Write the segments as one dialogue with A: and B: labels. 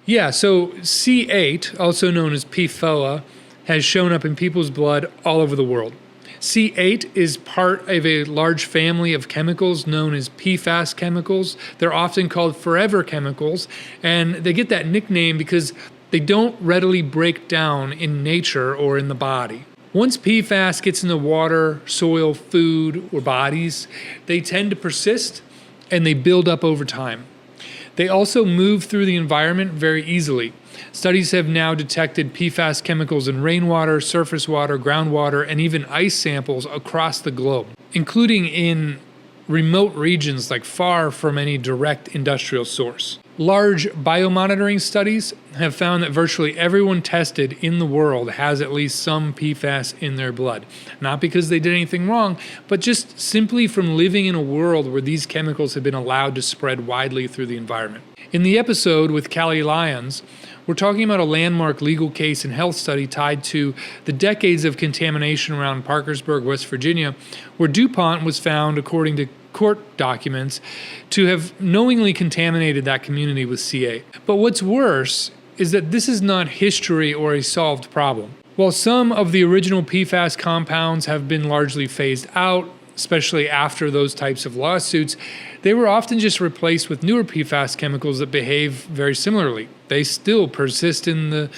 A: Yeah, so C8, also known as PFOA, has shown up in people's blood all over the world. C8 is part of a large family of chemicals known as PFAS chemicals. They're often called forever chemicals, and they get that nickname because they don't readily break down in nature or in the body. Once PFAS gets in the water, soil, food, or bodies, they tend to persist and they build up over time. They also move through the environment very easily. Studies have now detected PFAS chemicals in rainwater, surface water, groundwater, and even ice samples across the globe, including in remote regions like far from any direct industrial source. Large biomonitoring studies have found that virtually everyone tested in the world has at least some PFAS in their blood. Not because they did anything wrong, but just simply from living in a world where these chemicals have been allowed to spread widely through the environment. In the episode with Callie Lyons, we're talking about a landmark legal case and health study tied to the decades of contamination around Parkersburg, West Virginia, where DuPont was found, according to court documents, to have knowingly contaminated that community with CA. But what's worse is that this is not history or a solved problem. While some of the original PFAS compounds have been largely phased out, especially after those types of lawsuits, they were often just replaced with newer PFAS chemicals that behave very similarly. They still persist and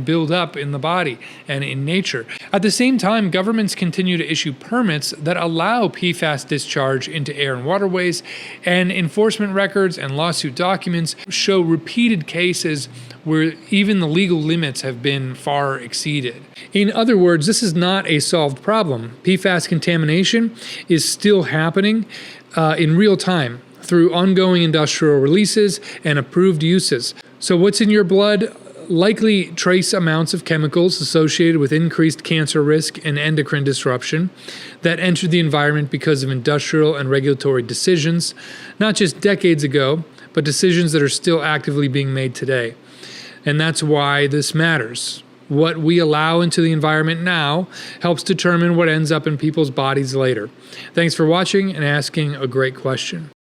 A: build up in the body and in nature. At the same time, governments continue to issue permits that allow PFAS discharge into air and waterways, and enforcement records and lawsuit documents show repeated cases where even the legal limits have been far exceeded. In other words, this is not a solved problem. PFAS contamination is still happening in real time through ongoing industrial releases and approved uses. So what's in your blood? Likely trace amounts of chemicals associated with increased cancer risk and endocrine disruption that entered the environment because of industrial and regulatory decisions, not just decades ago, but decisions that are still actively being made today. And that's why this matters. What we allow into the environment now helps determine what ends up in people's bodies later. Thanks for watching and asking a great question.